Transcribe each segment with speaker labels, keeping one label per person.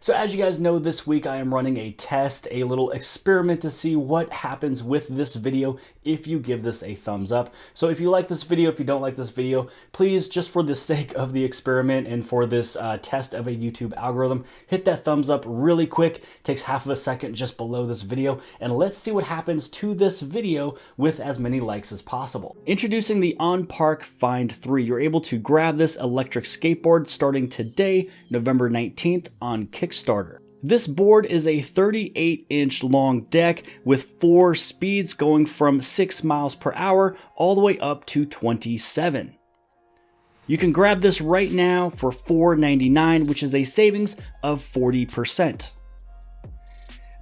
Speaker 1: So as you guys know, this week I am running a test, a little experiment to see what happens with this video if you give this a thumbs up. So if you like this video, if you don't like this video, please, just for the sake of the experiment and for this test of a YouTube algorithm, hit that thumbs up really quick. It takes half of a second just below this video, and let's see what happens to this video with as many likes as possible. Introducing the Onpark Find 3. You're able to grab this electric skateboard starting today, November 19th on Kickstarter. This board is a 38-inch long deck with 4 speeds going from 6 miles per hour all the way up to 27. You can grab this right now for $4.99, which is a savings of 40%.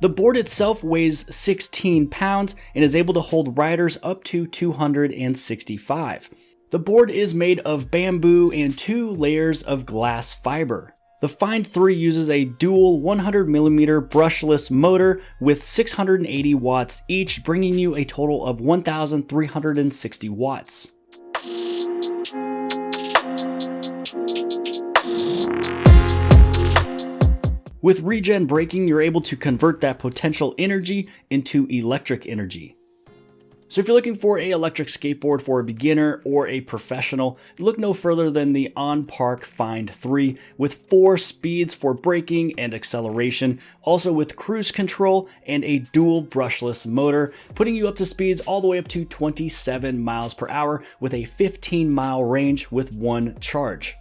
Speaker 1: The board itself weighs 16 pounds and is able to hold riders up to 265. The board is made of bamboo and 2 layers of glass fiber. The Find 3 uses a dual 100mm brushless motor with 680 watts each, bringing you a total of 1,360 watts. With regen braking, you're able to convert that potential energy into electric energy. So if you're looking for an electric skateboard for a beginner or a professional, look no further than the Onpark Find 3 with 4 speeds for braking and acceleration, also with cruise control and a dual brushless motor, putting you up to speeds all the way up to 27 miles per hour with a 15-mile range with 1 charge.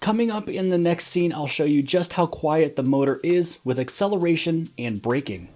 Speaker 1: Coming up in the next scene, I'll show you just how quiet the motor is with acceleration and braking.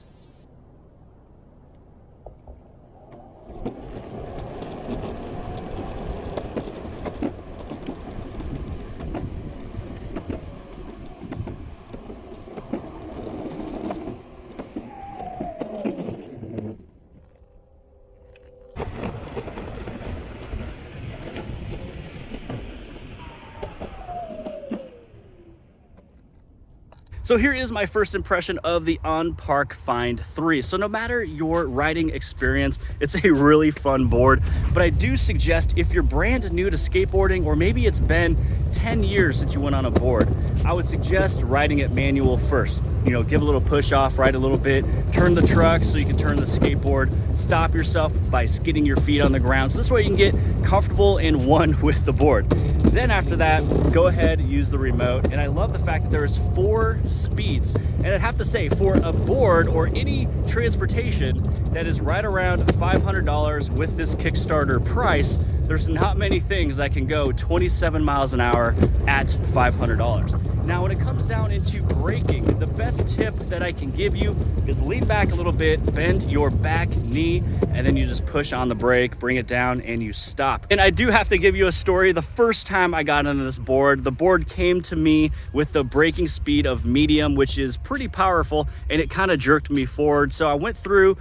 Speaker 1: So here is my first impression of the Onpark Find 3. So no matter your riding experience, it's a really fun board, but I do suggest if you're brand new to skateboarding, or maybe it's been 10 years since you went on a board, I would suggest riding it manual first. You know, give a little push off, ride a little bit, turn the truck so you can turn the skateboard, stop yourself by skidding your feet on the ground. So this way you can get comfortable and one with the board. Then after that, go ahead and use the remote. And I love the fact that there's 4 speeds. And I'd have to say, for a board or any transportation that is right around $500 with this Kickstarter price, there's not many things that can go 27 miles an hour at $500. Now, when it comes down into braking, the best tip that I can give you is lean back a little bit, bend your back knee, and then you just push on the brake, bring it down, and you stop. And I do have to give you a story. The first time I got on this board, the board came to me with the braking speed of medium, which is pretty powerful, and it kind of jerked me forward. So I went through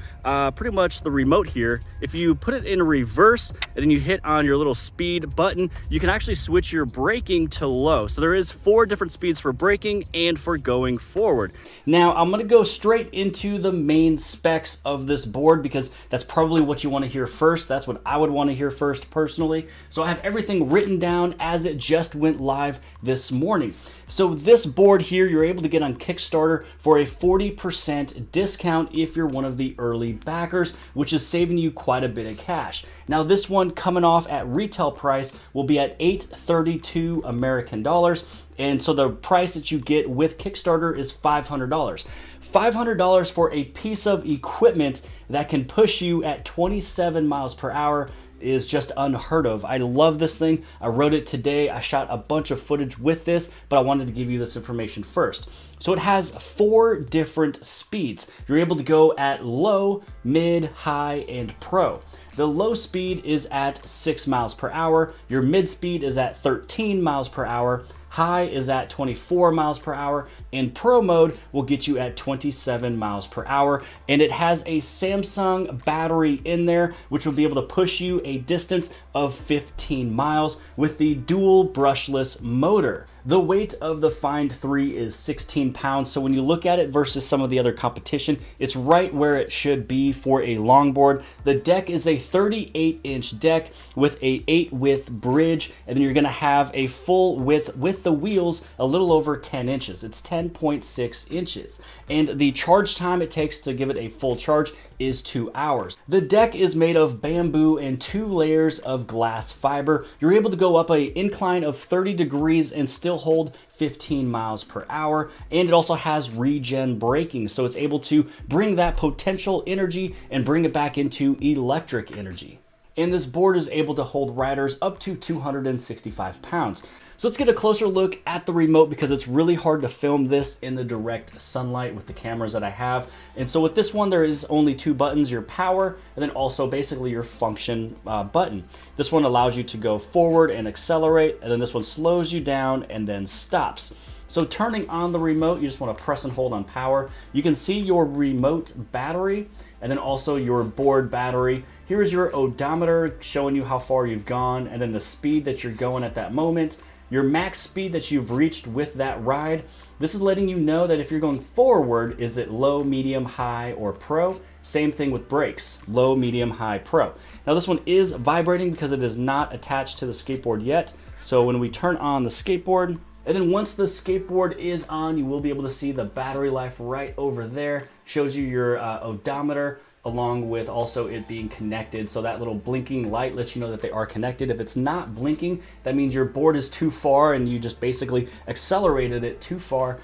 Speaker 1: pretty much the remote here. If you put it in reverse and then you hit on your little speed button, you can actually switch your braking to low. So there is 4 different speeds for braking and for going forward. Now I'm going to go straight into the main specs of this board because that's probably what you want to hear first. That's what I would want to hear first personally. So I have everything written down as it just went live this morning. So this board here, you're able to get on Kickstarter for a 40% discount if you're one of the early backers, which is saving you quite a bit of cash. Now this one coming off at retail price will be at $832 American dollars. And so the price that you get with Kickstarter is $500. $500 for a piece of equipment that can push you at 27 miles per hour is just unheard of. I love this thing. I rode it today. I shot a bunch of footage with this, but I wanted to give you this information first. So it has 4 different speeds. You're able to go at low, mid, high, and pro. The low speed is at 6 miles per hour. Your mid speed is at 13 miles per hour. High is at 24 miles per hour, and Pro mode will get you at 27 miles per hour. And it has a Samsung battery in there, which will be able to push you a distance of 15 miles with the dual brushless motor. The weight of the Find 3 is 16 pounds, so when you look at it versus some of the other competition, it's right where it should be for a longboard. The deck is a 38-inch deck with a 8-width bridge, and then you're gonna have a full width with the wheels a little over 10 inches. It's 10.6 inches. And the charge time it takes to give it a full charge is 2 hours. The deck is made of bamboo and 2 layers of glass fiber. You're able to go up an incline of 30 degrees and still hold 15 miles per hour. And it also has regen braking, so it's able to bring that potential energy and bring it back into electric energy. And this board is able to hold riders up to 265 pounds. So let's get a closer look at the remote, because it's really hard to film this in the direct sunlight with the cameras that I have. And so with this one, there is only 2 buttons, your power, and then also basically your function button. This one allows you to go forward and accelerate, and then this one slows you down and then stops. So turning on the remote, you just want to press and hold on power. You can see your remote battery and then also your board battery. Here is your odometer showing you how far you've gone, and then the speed that you're going at that moment. Your max speed that you've reached with that ride. This is letting you know that if you're going forward, is it low, medium, high, or pro? Same thing with brakes, low, medium, high, pro. Now this one is vibrating because it is not attached to the skateboard yet. So when we turn on the skateboard, and then once the skateboard is on, you will be able to see the battery life right over there. Shows you your odometer, along with also it being connected. So that little blinking light lets you know that they are connected. If it's not blinking, that means your board is too far and you just basically accelerated it too far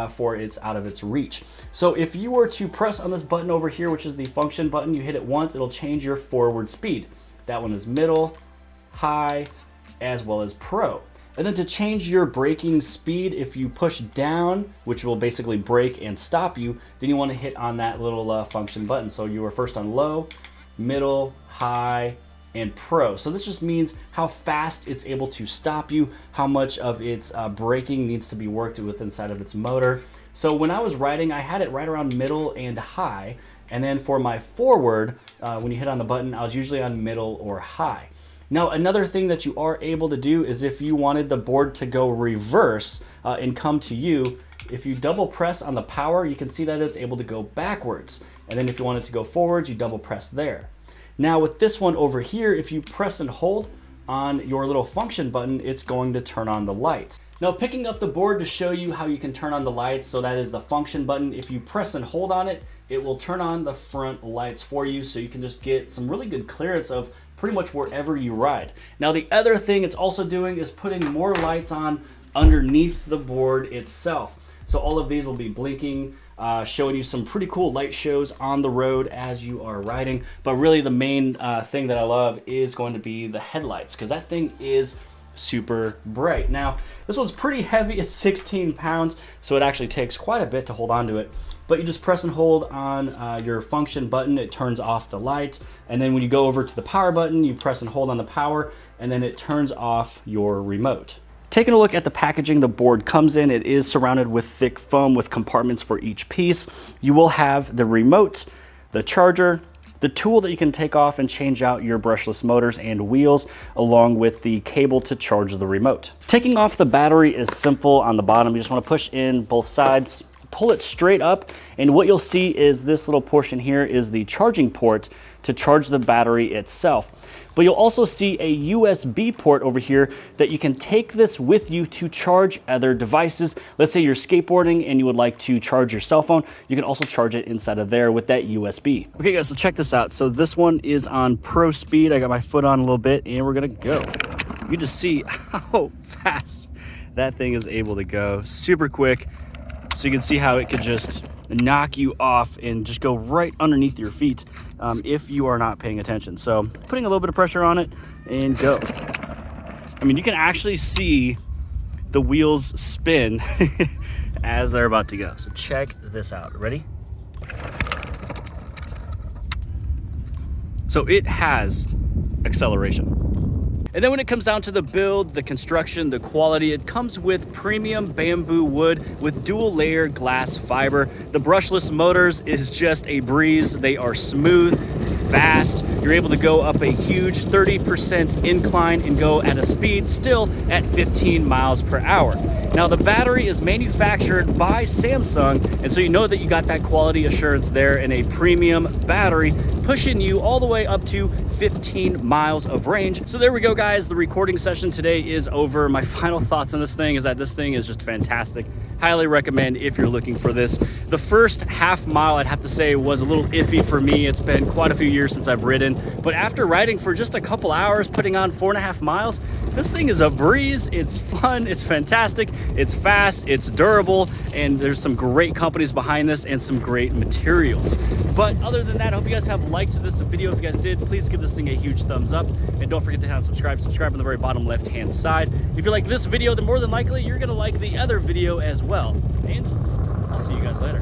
Speaker 1: for it's out of its reach. So if you were to press on this button over here, which is the function button, you hit it once, it'll change your forward speed. That one is middle, high, as well as pro. And then to change your braking speed, if you push down, which will basically brake and stop you, then you want to hit on that little function button. So you were first on low, middle, high, and pro. So this just means how fast it's able to stop you, how much of its braking needs to be worked with inside of its motor. So when I was riding, I had it right around middle and high. And then for my forward, when you hit on the button, I was usually on middle or high. Now, another thing that you are able to do is if you wanted the board to go reverse and come to you, if you double press on the power, you can see that it's able to go backwards. And then if you want it to go forwards, you double press there. Now with this one over here, if you press and hold on your little function button, it's going to turn on the lights. Now picking up the board to show you how you can turn on the lights, so that is the function button. If you press and hold on it, it will turn on the front lights for you, so you can just get some really good clearance of pretty much wherever you ride. Now the other thing it's also doing is putting more lights on underneath the board itself. So all of these will be blinking, showing you some pretty cool light shows on the road as you are riding. But really the main thing that I love is going to be the headlights, because that thing is super bright. Now this one's pretty heavy, it's 16 pounds, so it actually takes quite a bit to hold on to it. But you just press and hold on your function button, it turns off the light. And then when you go over to the power button, you press and hold on the power, and then it turns off your remote. Taking a look at the packaging the board comes in, it is surrounded with thick foam with compartments for each piece. You will have the remote, the charger, the tool that you can take off and change out your brushless motors and wheels, along with the cable to charge the remote. Taking off the battery is simple. On the bottom, you just want to push in both sides, pull it straight up, and what you'll see is this little portion here is the charging port to charge the battery itself. But you'll also see a USB port over here that you can take this with you to charge other devices. Let's say you're skateboarding and you would like to charge your cell phone. You can also charge it inside of there with that USB. Okay guys, so check this out. So this one is on pro speed. I got my foot on a little bit and we're gonna go. You just see how fast that thing is able to go. Super quick. So you can see how it could just knock you off and just go right underneath your feet if you are not paying attention. So putting a little bit of pressure on it and go. I mean, you can actually see the wheels spin as they're about to go. So check this out. Ready? So it has acceleration. And then when it comes down to the build, the construction, the quality, it comes with premium bamboo wood with dual layer glass fiber. The brushless motors is just a breeze. They are smooth. fast. You're able to go up a huge 30% incline and go at a speed still at 15 miles per hour. Now the battery is manufactured by Samsung, and so you know that you got that quality assurance there in a premium battery, pushing you all the way up to 15 miles of range. So there we go, guys. The recording session today is over. My final thoughts on this thing is that this thing is just fantastic. Highly recommend if you're looking for this. The first half mile, I'd have to say, was a little iffy for me. It's been quite a few years since I've ridden, but after riding for just a couple hours, putting on 4.5 miles, this thing is a breeze. It's fun, it's fantastic, it's fast, it's durable, and there's some great companies behind this and some great materials. But other than that, I hope you guys have liked this video. If you guys did, please give this thing a huge thumbs up, and don't forget to hit on subscribe on the very bottom left hand side. If you like this video, then more than likely you're gonna like the other video as well. And I'll see you guys later.